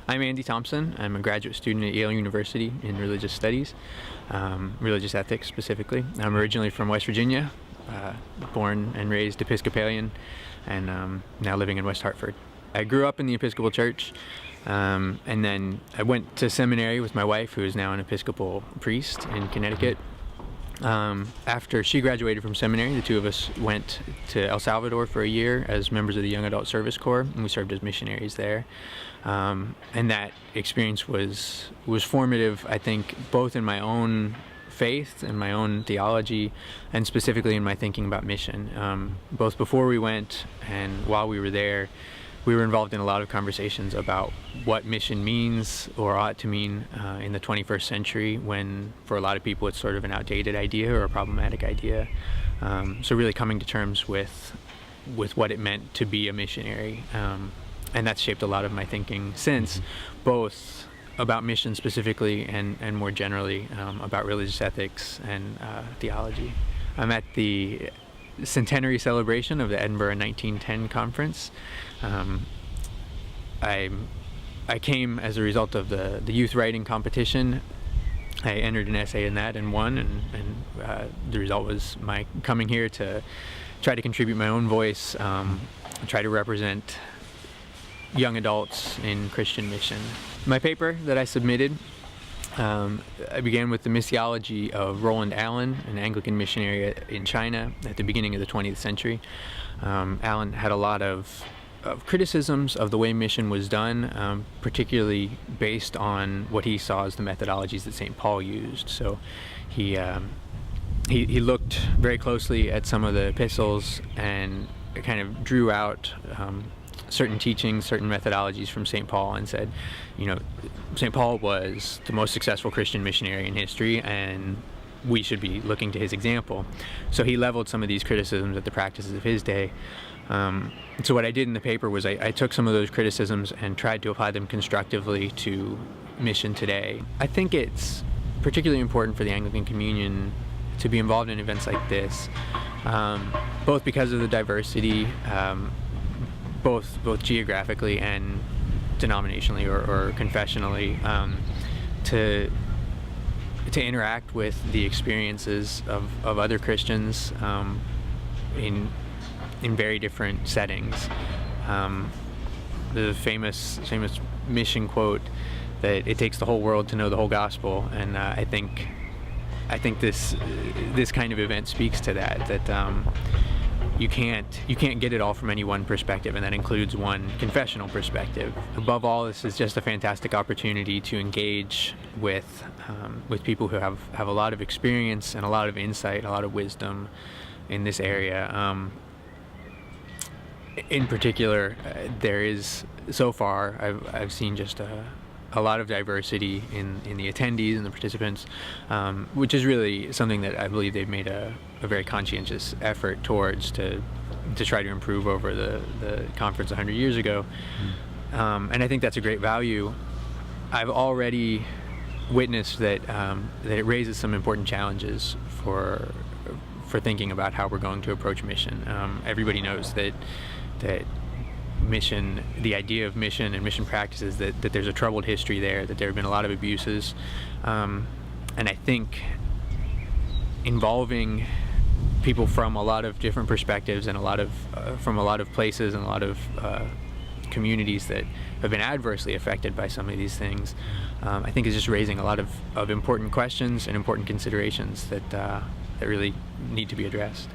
I'm Andy Thompson. I'm a graduate student at Yale University in religious studies, religious ethics specifically. I'm originally from West Virginia, born and raised Episcopalian, and now living in West Hartford. I grew up in the Episcopal Church, and then I went to seminary with my wife, who is now an Episcopal priest in Connecticut. After she graduated from seminary, the two of us went to El Salvador for a year as members of the Young Adult Service Corps, and we served as missionaries there. And that experience was formative, I think, both in my own faith and my own theology, and specifically in my thinking about mission. Both before we went and while we were there, we were involved in a lot of conversations about what mission means or ought to mean in the 21st century, when for a lot of people it's sort of an outdated idea or a problematic idea. So really coming to terms with what it meant to be a missionary. And that's shaped a lot of my thinking since, both about mission specifically and more generally about religious ethics and theology. I'm at the centenary celebration of the Edinburgh 1910 conference. I came as a result of the youth writing competition. I entered an essay in that and won, and the result was my coming here to try to contribute my own voice, try to represent young adults in Christian mission. My paper that I submitted, I began with the missiology of Roland Allen, an Anglican missionary in China at the beginning of the 20th century. Allen had a lot of criticisms of the way mission was done, particularly based on what he saw as the methodologies that St. Paul used. So he looked very closely at some of the epistles and kind of drew out certain teachings, certain methodologies from St. Paul, and said, St. Paul was the most successful Christian missionary in history, and we should be looking to his example. So he leveled some of these criticisms at the practices of his day. So what I did in the paper was I took some of those criticisms and tried to apply them constructively to mission today. I think it's particularly important for the Anglican Communion to be involved in events like this, both because of the diversity, both geographically and denominationally or confessionally, to interact with the experiences of other Christians in very different settings. The famous mission quote that it takes the whole world to know the whole gospel, and I think this kind of event speaks to that. You can't get it all from any one perspective, and that includes one confessional perspective. Above all, this is just a fantastic opportunity to engage with people who have a lot of experience and a lot of insight, a lot of wisdom in this area. In particular, there is, so far, I've seen just a lot of diversity in the attendees and the participants, which is really something that I believe they've made a very conscientious effort towards to try to improve over the conference 100 years ago. And I think that's a great value. I've already witnessed that it raises some important challenges for thinking about how we're going to approach mission. Everybody knows that mission, the idea of mission and mission practices, that there's a troubled history there, that there have been a lot of abuses, and I think involving people from a lot of different perspectives and from a lot of places and a lot of communities that have been adversely affected by some of these things, I think is just raising a lot of important questions and important considerations that really need to be addressed.